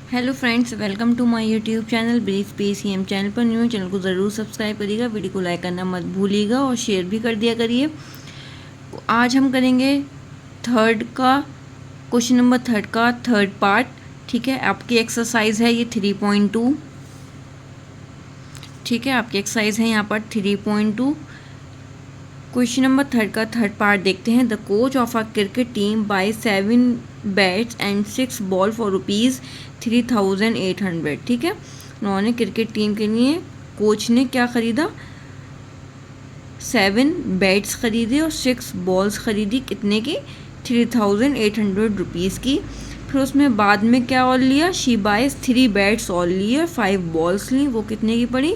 Hello friends, welcome to my YouTube channel brief PCM. Channel पर new है, channel को ज़रूर सब्सक्राइब करिएगा, वीडियो को लाइक करना मत भूलिएगा और शेयर भी कर दिया करिए। आज हम करेंगे क्वेश्चन नंबर थर्ड का थर्ड पार्ट। ठीक है, आपकी एक्सरसाइज है ये 3.2। ठीक है, आपकी एक्सरसाइज है यहाँ पर 3.2। क्वेश्चन नंबर थर्ड का थर्ड पार्ट देखते हैं। The coach of a cricket team buy 7 bats and 6 ball for ₹3,800। ठीक है, उन्होंने क्रिकेट टीम के लिए कोच ने क्या ख़रीदा, 7 बैट्स ख़रीदे और 6 बॉल्स ख़रीदी, कितने की, ₹3,800 की। फिर उसमें बाद में क्या और लिया, शी बाइज 3 बैट्स और लिए और 5 बॉल्स ली, वो कितने की पड़ी,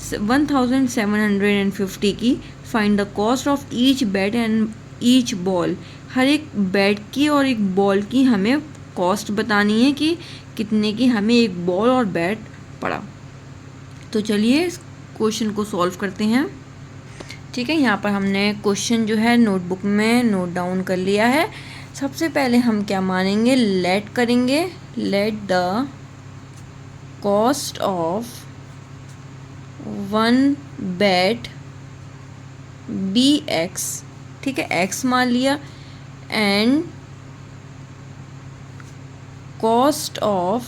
1750 की। Find the cost of each bat and each ball. हर एक बैट की और एक बॉल की हमें कॉस्ट बतानी है कि कितने की हमें एक बॉल और बैट पड़ा। तो चलिए इस क्वेश्चन को सॉल्व करते हैं। ठीक है, यहाँ पर हमने क्वेश्चन जो है नोटबुक में नोट डाउन कर लिया है। सबसे पहले हम क्या मानेंगे, लेट करेंगे। Let the cost of 1 bat be x. ठीक है, एक्स मान लिया, and cost of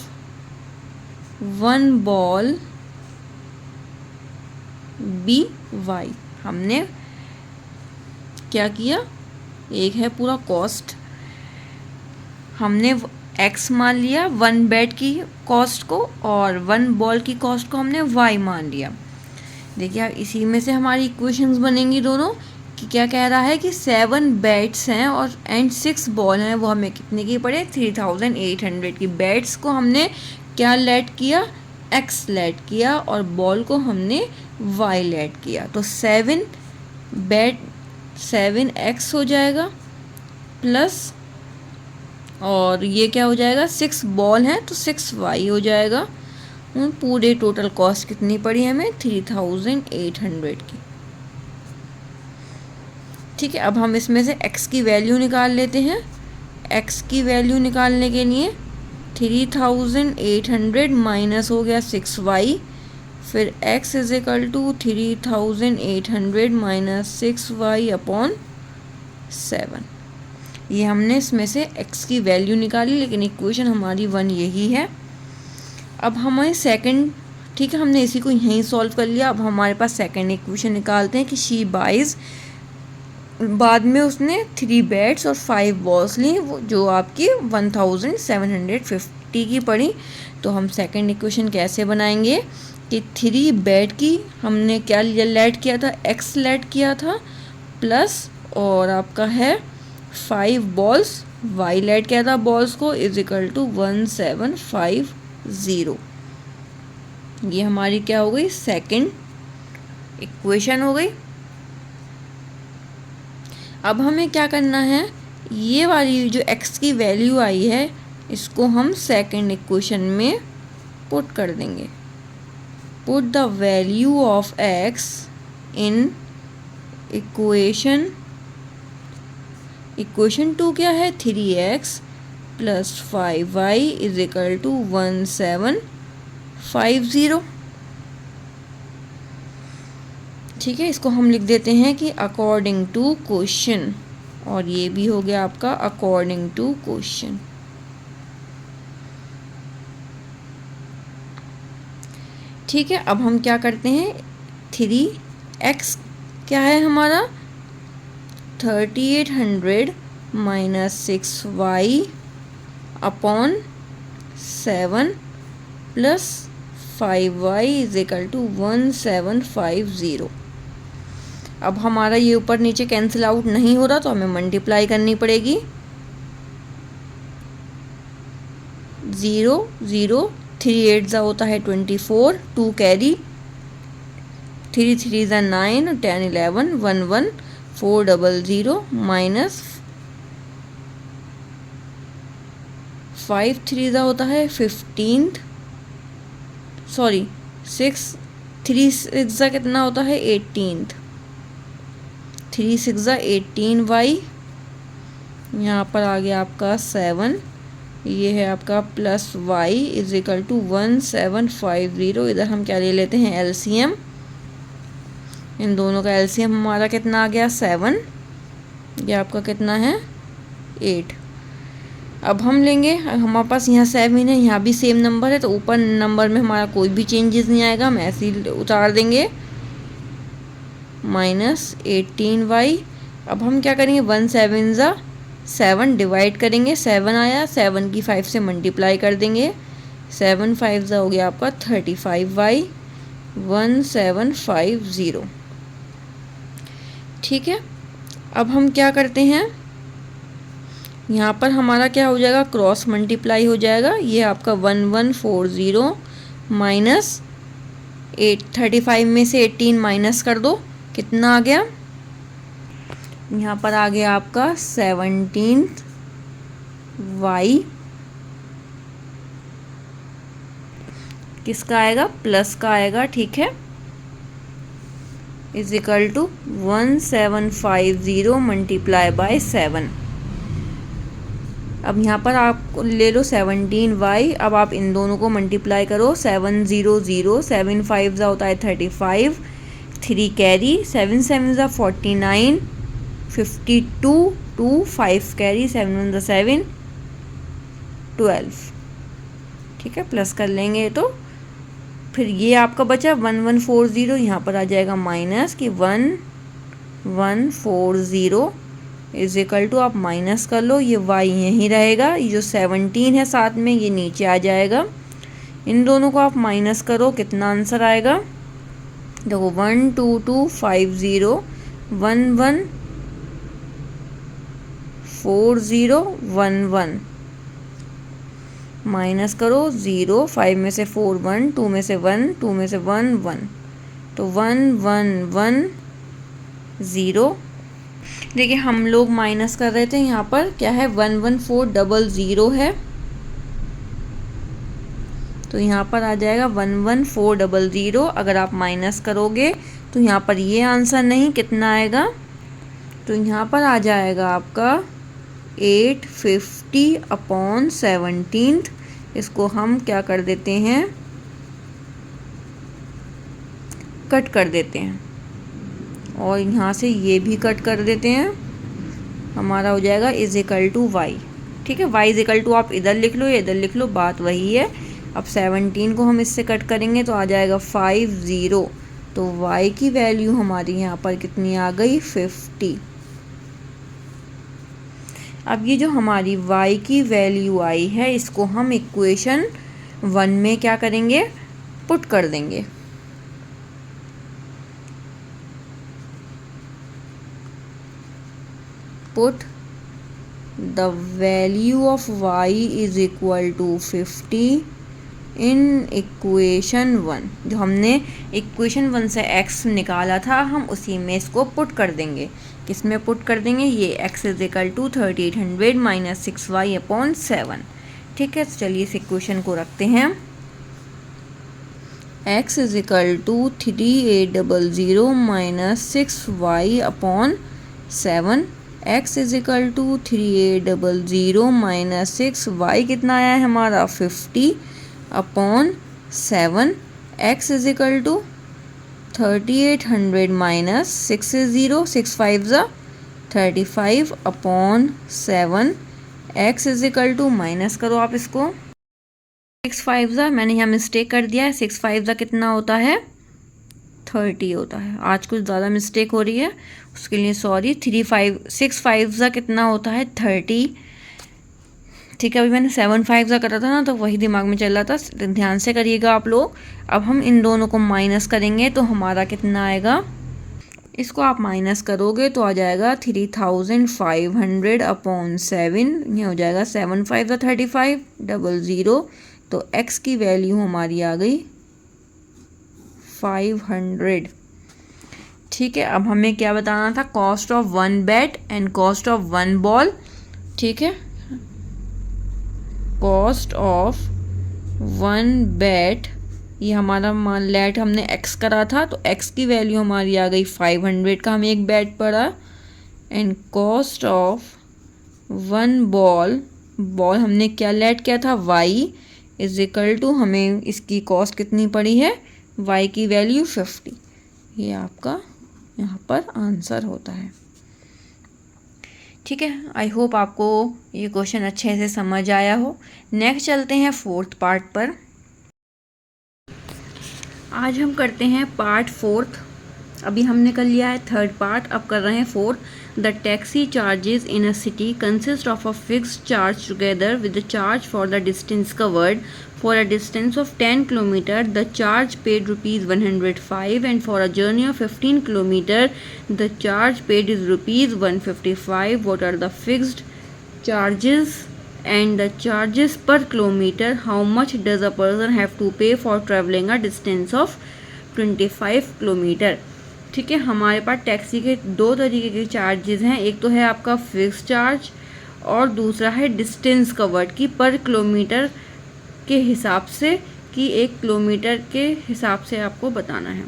1 ball be y. हमने क्या किया, एक है पूरा कॉस्ट, हमने एक्स मान लिया 1 बैट की कॉस्ट को और 1 बॉल की कॉस्ट को हमने वाई मान लिया। देखिए इसी में से हमारी इक्वेशंस बनेंगी दोनों, कि क्या कह रहा है कि 7 बैट्स हैं और एंड 6 बॉल हैं, वो हमें कितने की पड़े, 3,800 की। बैट्स को हमने क्या लेट किया, एक्स लेट किया और बॉल को हमने वाई लेट किया। तो 7 बैट 7x हो जाएगा प्लस, और ये क्या हो जाएगा, 6 बॉल हैं तो 6y हो जाएगा। पूरे टोटल कॉस्ट कितनी पड़ी हमें, 3,800 की। ठीक है, अब हम इसमें से x की वैल्यू निकाल लेते हैं। x की वैल्यू निकालने के लिए 3,800 माइनस हो गया 6y, फिर x is equal to 3,800 minus 6y upon 7। ये हमने इसमें से x की वैल्यू निकाली, लेकिन इक्वेशन हमारी 1 यही है। अब हमें सेकंड, ठीक है, हमने इसी को यहीं सॉल्व कर लिया। अब हमारे पास सेकंड इक्वेशन निकालते हैं कि शी बाइज, बाद में उसने 3 बैट्स और 5 बॉल्स ली, वो जो आपकी 1750 की पड़ी। तो हम सेकंड इक्वेशन कैसे बनाएंगे कि 3 बैट की हमने क्या लिया, लेट किया था, एक्स लेट किया था, प्लस और आपका है 5 बॉल्स, वाई लेट किया था बॉल्स को, इज इक्वल टू 1750। ये हमारी क्या हो गई, सेकंड इक्वेशन हो गई। अब हमें क्या करना है, ये वाली जो x की वैल्यू आई है इसको हम सेकंड इक्वेशन में पुट कर देंगे। Put the value of x in equation 2 क्या है, 3x plus 5y is equal to 1750। ठीक है, इसको हम लिख देते हैं कि अकॉर्डिंग टू क्वेश्चन, और ये भी हो गया आपका अकॉर्डिंग टू क्वेश्चन। ठीक है, अब हम क्या करते हैं, 3x क्या है हमारा, 3,800 minus 6y upon 7 plus 5y is equal to 1750। अब हमारा ये ऊपर नीचे कैंसिल आउट नहीं हो रहा, तो हमें मल्टीप्लाई करनी पड़ेगी। 0 0 3 8 जा होता है 24, 2 कैरी, 3 3 जा 9, 10 11 1 1 400 माइनस 5 3 जा होता है 15, सॉरी 6 3 6 जा कितना होता है 18, 3 6 जा 18y, यहाँ पर आ गया आपका 7 ये है आपका plus y is equal to 1750। इधर हम क्या ले लेते हैं, एलसीएम। इन दोनों का एलसीएम हमारा कितना आ गया, 7। ये आपका कितना है, 8। अब हम लेंगे, हमारे पास यहाँ 7 है, यहाँ भी सेम नंबर है, तो ऊपर नंबर में हमारा कोई भी चेंजेस नहीं आएगा, हम ऐसे ही उतार देंगे। -18y। अब हम क्या करेंगे, 1 7 ज़ा 7 डिवाइड करेंगे, 7 आया, 7 की 5 से मल्टीप्लाई कर देंगे, 7 5 ज़ा हो गया आपका 35y 1750। ठीक है। अब हम क्या करते हैं, यहाँ पर हमारा क्या हो जाएगा, क्रॉस मल्टीप्लाई हो जाएगा। ये आपका 1140 माइनस 35 में से 18 माइनस कर दो, कितना आ गया, यहाँ पर आ गया आपका 17y। किसका आएगा, प्लस का आएगा। ठीक है, is equal to 1750 multiply by 7। अब यहाँ पर आप ले लो 17y। अब आप इन दोनों को मल्टीप्लाई करो, 700, 7 5 ज़ा होता है 35, 3 कैरी, 7 7 ज़ा 49, 52, 2 5 कैरी, 7 1 ज़ा 7, 12। ठीक है, प्लस कर लेंगे तो फिर ये आपका बचा 1140, यहाँ पर आ जाएगा माइनस कि 1140 इज इक्वल टू, आप माइनस कर लो, ये y यहीं रहेगा, ये जो 17 है साथ में ये नीचे आ जाएगा। इन दोनों को आप माइनस करो, कितना आंसर आएगा, देखो 12250 114011 माइनस करो 0, 5 में से 4 1, 2 में से 1, 2 में से 1 1, तो 1110। देखिए हम लोग माइनस कर रहे थे, यहाँ पर क्या है 11400 है, तो यहाँ पर आ जाएगा 11400। अगर आप माइनस करोगे तो यहाँ पर ये आंसर नहीं, कितना आएगा, तो यहाँ पर आ जाएगा आपका 850/17। इसको हम क्या कर देते हैं, कट कर देते हैं, और यहाँ से ये भी कट कर देते हैं, हमारा हो जाएगा इज इक्वल टू वाई। ठीक है, वाई इज इक्वल टू आप इधर लिख लो या इधर लिख लो, बात वही है। अब 17 को हम इससे कट करेंगे तो आ जाएगा 50, तो वाई की वैल्यू हमारी यहाँ पर कितनी आ गई, 50। अब ये जो हमारी y की वैल्यू आई है, इसको हम इक्वेशन 1 में क्या करेंगे, पुट कर देंगे। Put the value of y is equal to 50 in equation 1। जो हमने इक्वेशन 1 से x निकाला था, हम उसी में इसको पुट कर देंगे। किस में पुट कर देंगे, ये x is equal to 3800 minus 6y/7। ठीक है, चलिए इस इक्वेशन को रखते हैं। x is equal to 3800 minus 6y/7। x is equal to 3800 minus 6y कितना आया है हमारा, 50/7। x is equal to 3800 minus 6 5 ज़ा 35/7। x is equal to, minus करो आप इसको, 6 5 ज़ा, मैंने यहाँ मिस्टेक कर दिया है, 6 5 ज़ा कितना होता है, 30 होता है। आज कुछ ज़्यादा मिस्टेक हो रही है, उसके लिए सॉरी। 6 5 ज़ा कितना होता है, 30। ठीक है, अभी मैंने 7 5 ज़ा करा था ना, तो वही दिमाग में चल रहा था, ध्यान से करिएगा आप लोग। अब हम इन दोनों को माइनस करेंगे तो हमारा कितना आएगा, इसको आप माइनस करोगे तो आ जाएगा 3500/7। ये हो जाएगा 7 5 ज़ा 35 00, तो x की वैल्यू हमारी आ गई 500। ठीक है, अब हमें क्या बताना था, cost of 1 bat and cost of 1 ball. ठीक है, कॉस्ट ऑफ 1 बैट, ये हमारा मान लेट हमने x करा था, तो x की वैल्यू हमारी आ गई 500 का, हमें एक बैट पड़ा। And cost of 1 ball, ball हमने क्या लेट किया था, y इज इक्वल टू, हमें इसकी कॉस्ट कितनी पड़ी है, y की वैल्यू 50। ये आपका यहाँ पर आंसर होता है। ठीक है, आई होप आपको ये क्वेश्चन अच्छे से समझ आया हो। नेक्स्ट चलते हैं फोर्थ पार्ट पर। आज हम करते हैं पार्ट फोर्थ। अभी हमने कर लिया है थर्ड पार्ट, अब कर रहे हैं fourth. The taxi charges in a city consist of a fixed charge together with the charge for the distance covered. For a distance of 10 km, the charge paid rupees 105, and for a journey of 15 km, the charge paid is rupees 155. What are the fixed charges and the charges per kilometer? How much does a person have to pay for traveling a distance of 25 km? ठीक है, हमारे पास taxi के दो तरीके के charges हैं। एक तो है आपका फिक्स चार्ज और दूसरा है डिस्टेंस कवर्ड की पर किलोमीटर के हिसाब से, कि 1 किलोमीटर के हिसाब से आपको बताना है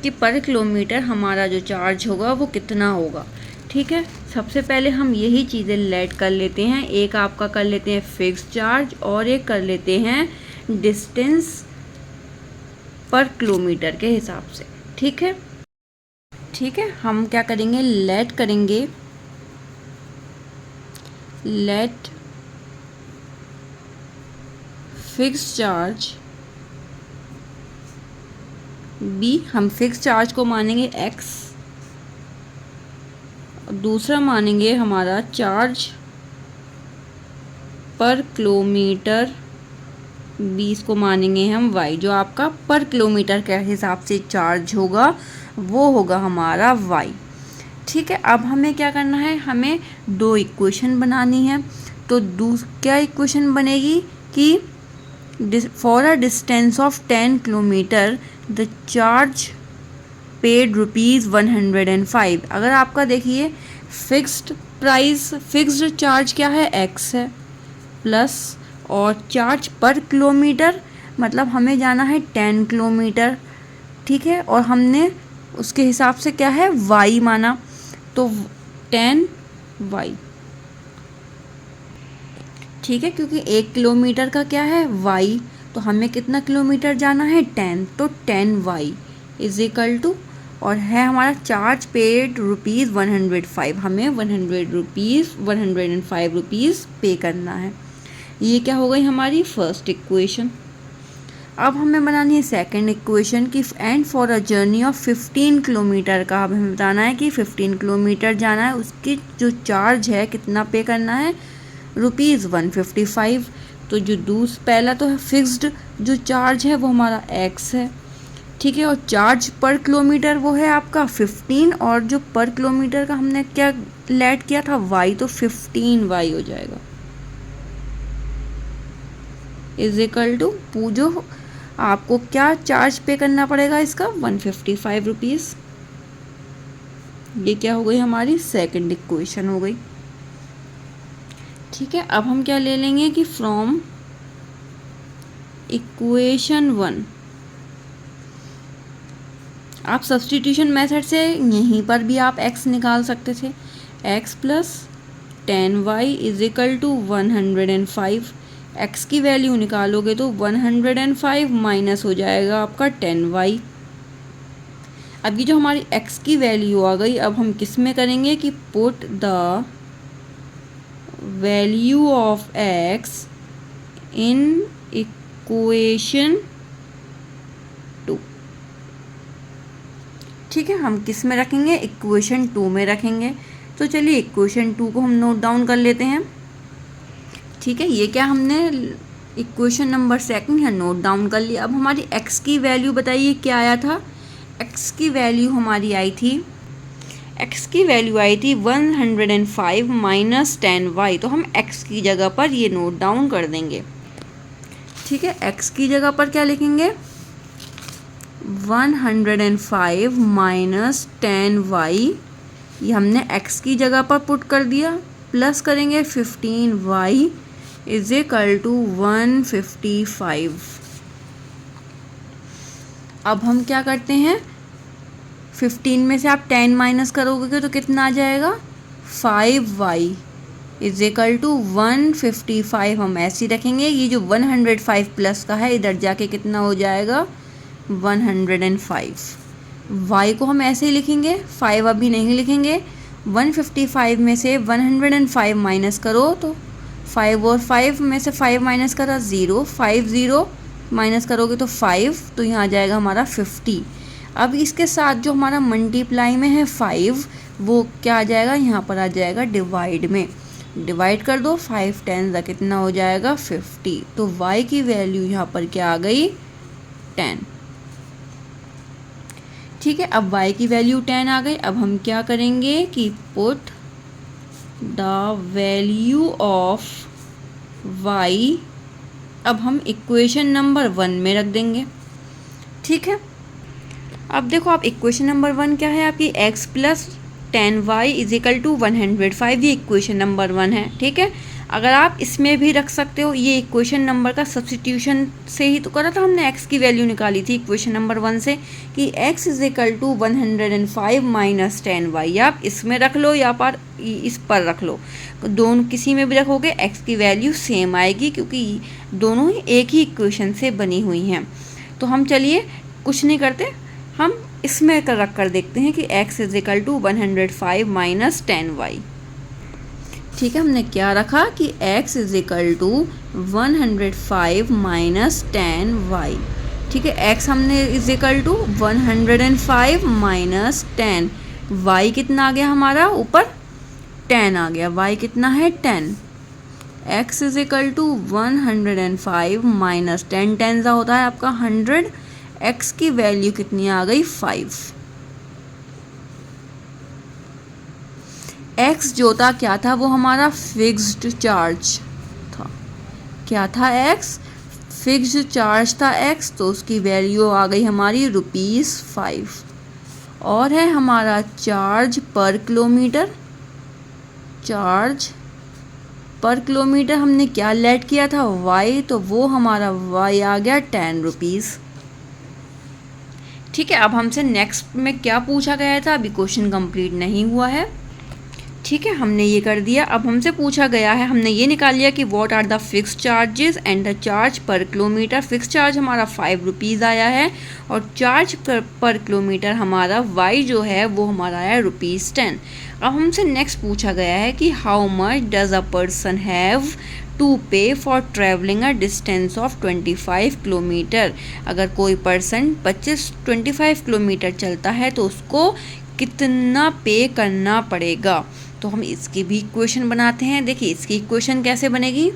कि पर किलोमीटर हमारा जो चार्ज होगा वो कितना होगा। ठीक है, सबसे पहले हम यही चीज़ें लेट कर लेते हैं। एक आपका कर लेते हैं फिक्स चार्ज और एक कर लेते हैं डिस्टेंस पर किलोमीटर के हिसाब से। ठीक है, ठीक है, हम क्या करेंगे, लेट करेंगे, लेट फिक्स चार्ज बी, हम फिक्स चार्ज को मानेंगे x, दूसरा मानेंगे हमारा चार्ज पर किलोमीटर, 20 को मानेंगे हम y, जो आपका पर किलोमीटर के हिसाब से चार्ज होगा वो होगा हमारा y। ठीक है, अब हमें क्या करना है, हमें दो इक्वेशन बनानी है। तो क्या इक्वेशन बनेगी कि for a distance of 10 km the charge paid rupees 105। अगर आपका देखिए फिक्स्ड प्राइस, फिक्स्ड चार्ज क्या है, x है, प्लस और चार्ज पर किलोमीटर मतलब हमें जाना है 10 किलोमीटर। ठीक है, और हमने उसके हिसाब से क्या है y माना, तो 10y। ठीक है, क्योंकि 1 किलोमीटर का क्या है y, तो हमें कितना किलोमीटर जाना है 10, तो 10y इज इक्वल टू, और है हमारा चार्ज पेड रुपीज़ 105, हमें 105 रुपीज़ पे करना है। ये क्या हो गई हमारी फर्स्ट इक्वेशन। अब हमें बनानी है सेकंड इक्वेशन की, and for a journey of 15 kilometre का अब हमें बताना है कि 15 किलोमीटर जाना है, उसकी जो चार्ज है कितना पे करना है, रुपीज़ 155। तो जो पहला तो है फिक्स्ड जो चार्ज है वो हमारा x है। ठीक है, और चार्ज पर किलोमीटर वो है आपका 15, और जो पर किलोमीटर का हमने क्या लेट किया था y, तो 15y हो जाएगा इज इक्वल टू, जो आपको क्या चार्ज पे करना पड़ेगा इसका 155 रुपीज़। ये क्या हो गई हमारी सेकंड इक्वेशन हो गई। ठीक है, अब हम क्या ले लेंगे कि फ्रॉम इक्वेशन 1 आप सब्स्टिट्यूशन मेथड से यहीं पर भी आप x निकाल सकते थे, x plus 10y is equal to 105। x की वैल्यू निकालोगे तो 105 माइनस हो जाएगा आपका 10y। अब ये जो हमारी x की वैल्यू आ गई, अब हम किस में करेंगे कि put the value of x in equation 2। ठीक है, हम किस में रखेंगे, इक्वेशन 2 में रखेंगे। तो चलिए इक्वेशन 2 को हम नोट डाउन कर लेते हैं। ठीक है, ये क्या हमने इक्वेशन नंबर सेकंड है नोट डाउन कर लिया। अब हमारी x की वैल्यू बताइए क्या आया था, x की वैल्यू हमारी आई थी, x की वैल्यू आई थी 105 माइनस 10y। तो हम x की जगह पर ये नोट डाउन कर देंगे। ठीक है, x की जगह पर क्या लिखेंगे, 105 माइनस 10y, ये हमने x की जगह पर पुट कर दिया, प्लस करेंगे 15y इज इक्वल टू 155। अब हम क्या करते हैं, 15 में से आप 10 माइनस करोगे तो कितना आ जाएगा, 5y इज इक्वल टू 155 हम ऐसे ही रखेंगे। ये जो 105 प्लस का है इधर जाके कितना हो जाएगा 105। y को हम ऐसे ही लिखेंगे, 5 अभी नहीं लिखेंगे। 155 में से 105 माइनस करो तो 5 और 5 में से 5 माइनस करा 0, 5 0 माइनस करोगे तो 5, तो यहाँ आ जाएगा हमारा 50। अब इसके साथ जो हमारा मल्टीप्लाई में है 5 वो क्या आ जाएगा, यहाँ पर आ जाएगा डिवाइड में। डिवाइड कर दो, 5 10 कितना हो जाएगा 50। तो y की वैल्यू यहाँ पर क्या आ गई 10। ठीक है, अब y की वैल्यू 10 आ गई। अब हम क्या करेंगे कि put the value of y, अब हम इक्वेशन नंबर 1 में रख देंगे। ठीक है, अब देखो आप इक्वेशन नंबर 1 क्या है आपकी, x plus 10y is equal to 105, ये इक्वेशन नंबर 1 है। ठीक है, अगर आप इसमें भी रख सकते हो, ये इक्वेशन नंबर का सब्स्टिट्यूशन से ही तो करा था हमने, x की वैल्यू निकाली थी इक्वेशन नंबर 1 से कि x is equal to 105 minus 10y। आप इसमें रख लो या पर इस पर रख लो, दोनों किसी में भी रखोगे x की वैल्यू सेम आएगी, क्योंकि दोनों ही एक ही इक्वेशन से बनी हुई हैं। तो हम चलिए कुछ नहीं करते, हम इसमें रख कर देखते हैं कि x is equal to 105 minus 10y। ठीक है, हमने क्या रखा कि x is equal to 105 minus 10y। ठीक है, x हमने is equal to 105 minus 10, y कितना आ गया हमारा ऊपर 10 आ गया, y कितना है 10। x is equal to 105 minus 10, 10 होता है आपका 100, x की वैल्यू कितनी आ गई 5। x जो था क्या था, वो हमारा फिक्स्ड चार्ज था। क्या था x, फिक्स्ड चार्ज था x, तो उसकी वैल्यू आ गई हमारी ₹5। और है हमारा charge per kilometre, charge per kilometre हमने क्या लेट किया था y, तो वो हमारा y आ गया 10 रुपीज़। ठीक है, अब हमसे नेक्स्ट में क्या पूछा गया था, अभी क्वेश्चन कंप्लीट नहीं हुआ है। ठीक है, हमने ये कर दिया। अब हमसे पूछा गया है, हमने ये निकाल लिया कि what are the fix charges and the charge per kilometre. Fix charge हमारा 5 रुपीज़ आया है और चार्ज पर किलोमीटर हमारा y जो है वो हमारा आया ₹10। अब हमसे नेक्स्ट पूछा गया है कि how much does a person have to pay for travelling a distance of 25 kilometre. अगर कोई पर्सन 25 किलोमीटर चलता है तो उसको कितना पे करना पड़ेगा। तो हम इसकी भी इक्वेशन बनाते हैं। देखिए इसकी इक्वेशन कैसे बनेगी,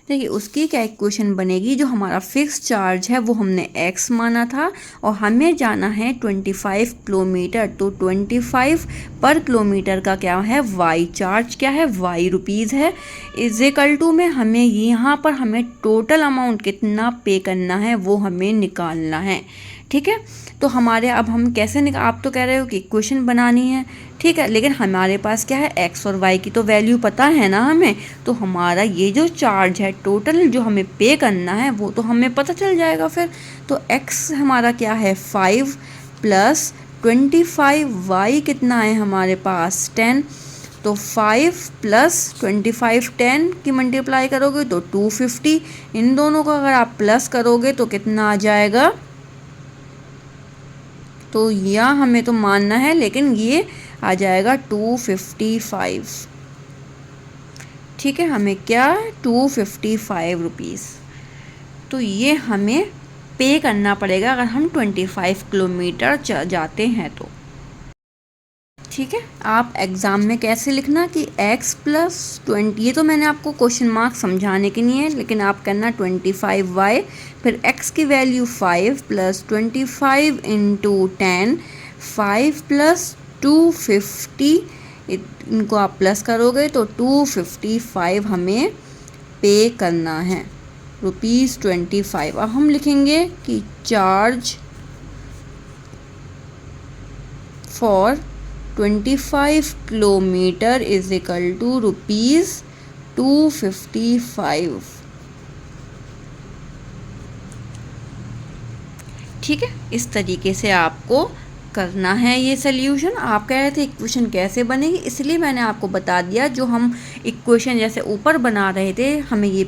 देखिए उसकी क्या इक्वेशन बनेगी, जो हमारा फिक्स चार्ज है वो हमने x माना था और हमें जाना है 25 किलोमीटर, तो 25 पर किलोमीटर का क्या है y, चार्ज क्या है y रुपीज़ है, इज इक्वल टू में हमें यहाँ पर हमें टोटल अमाउंट कितना पे करना है वो हमें निकालना है। ठीक है, तो हमारे अब हम कैसे आप तो कह रहे हो कि इक्वेशन बनानी है, ठीक है, लेकिन हमारे पास क्या है x और y की तो वैल्यू पता है ना हमें, तो हमारा ये जो चार्ज है टोटल जो हमें पे करना है वो तो हमें पता चल जाएगा फिर। तो x हमारा क्या है 5 प्लस 25, y कितना है हमारे पास 10, तो 5 प्लस 25 10 की मल्टीप्लाई करोगे तो 250, इन दोनों का अगर आप प्लस करोगे तो कितना आ जाएगा, तो यह हमें तो मानना है लेकिन ये आ जाएगा 255। ठीक है, हमें क्या 255 रुपीज़, तो ये हमें पे करना पड़ेगा अगर हम 25 किलोमीटर जाते हैं तो। ठीक है, आप एग्ज़ाम में कैसे लिखना कि x प्लस 20, ये तो मैंने आपको क्वेश्चन मार्क समझाने के लिए है, लेकिन आप करना 25y, फिर x की वैल्यू 5 प्लस 25 इंटू 10, 5 प्लस 250, इनको आप प्लस करोगे तो 255 हमें पे करना है ₹25। अब हम लिखेंगे कि charge for 25 kilometre is equal to ₹255। ठीक है, इस तरीके से आपको करना है ये सोल्यूशन। आप कह रहे थे इक्वेशन कैसे बनेगी, इसलिए मैंने आपको बता दिया। जो हम इक्वेशन जैसे ऊपर बना रहे थे, हमें ये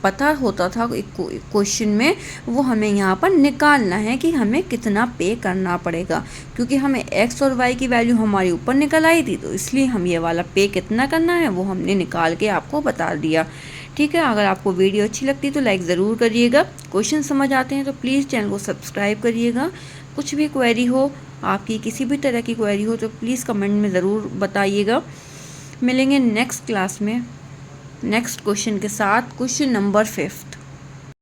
पता होता था क्वेश्चन में, वो हमें यहाँ पर निकालना है कि हमें कितना पे करना पड़ेगा। क्योंकि हमें एक्स और वाई की वैल्यू हमारी ऊपर निकल आई थी, तो इसलिए हम ये वाला पे कितना करना है वो हमने निकाल के आपको बता दिया। ठीक है, अगर आपको वीडियो अच्छी लगती है तो लाइक ज़रूर करिएगा। क्वेश्चन समझ आते हैं तो प्लीज़ चैनल को सब्सक्राइब करिएगा। कुछ भी क्वेरी हो आपकी, किसी भी तरह की क्वेरी हो तो प्लीज़ कमेंट में ज़रूर बताइएगा। मिलेंगे नेक्स्ट क्लास में नेक्स्ट क्वेश्चन के साथ, क्वेश्चन नंबर 5।